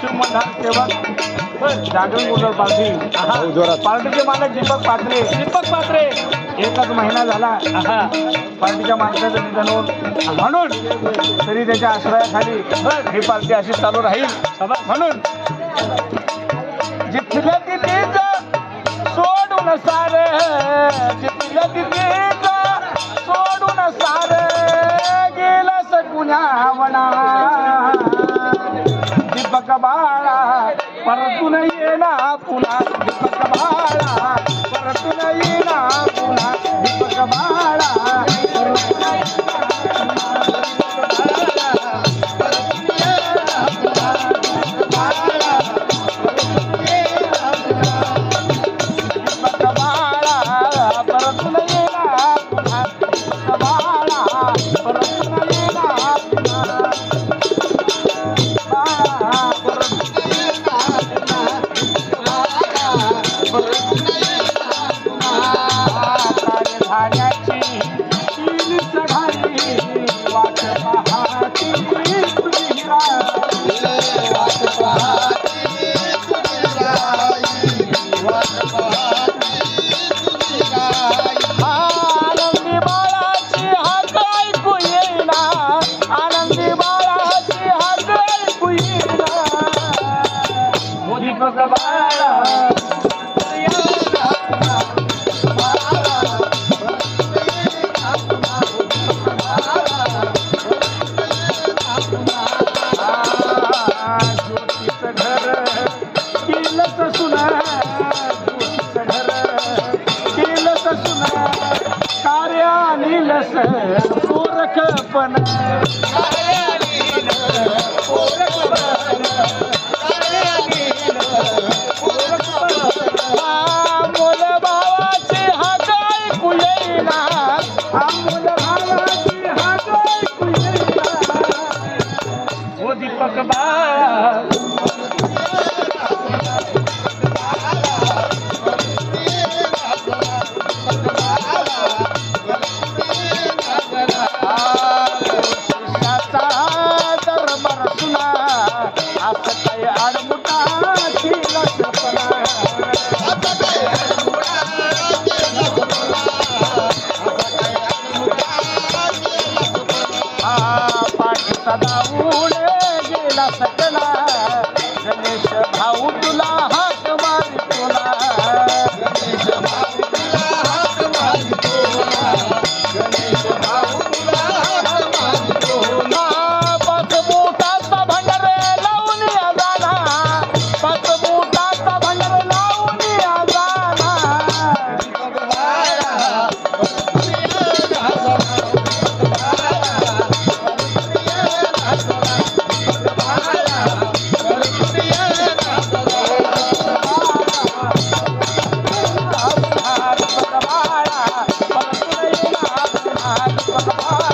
शिवमल्हार सेवक जागरण गोंधळ पार्टी पार्टीचे मालक दीपक पात्रे एकच महिना झाला पार्टीच्या माणसाचं निधन होऊन म्हणून तरी त्याच्या आश्रयाखाली ही पार्टी अशी चालू राहील म्हणून जिथल्या तिथेच सोडून सारे जिथल्या तिथेच सोडून सारे गेलं सकुण्यावना दीपक बाळा परतून येना पुन्हा दीपक बाळा परतून येना पुन्हा दीपक बाळा परतून येना पोरखपण अमोल भावाची हाक ऐकू येईना अमोल भावाची हाक ऐकू येईना ओ दीपक बाळा सदा उडे गेला सकला गणेश भाऊ तुला हाक मारी तुला गणेश भाऊ तुला हाक मारी तुला गणेश भाऊ तुला हाक मारी तुला पाच बोटाचा भंडारे लावून या जाना पाच बोटाचा भंडारे लावून या जाना Bye.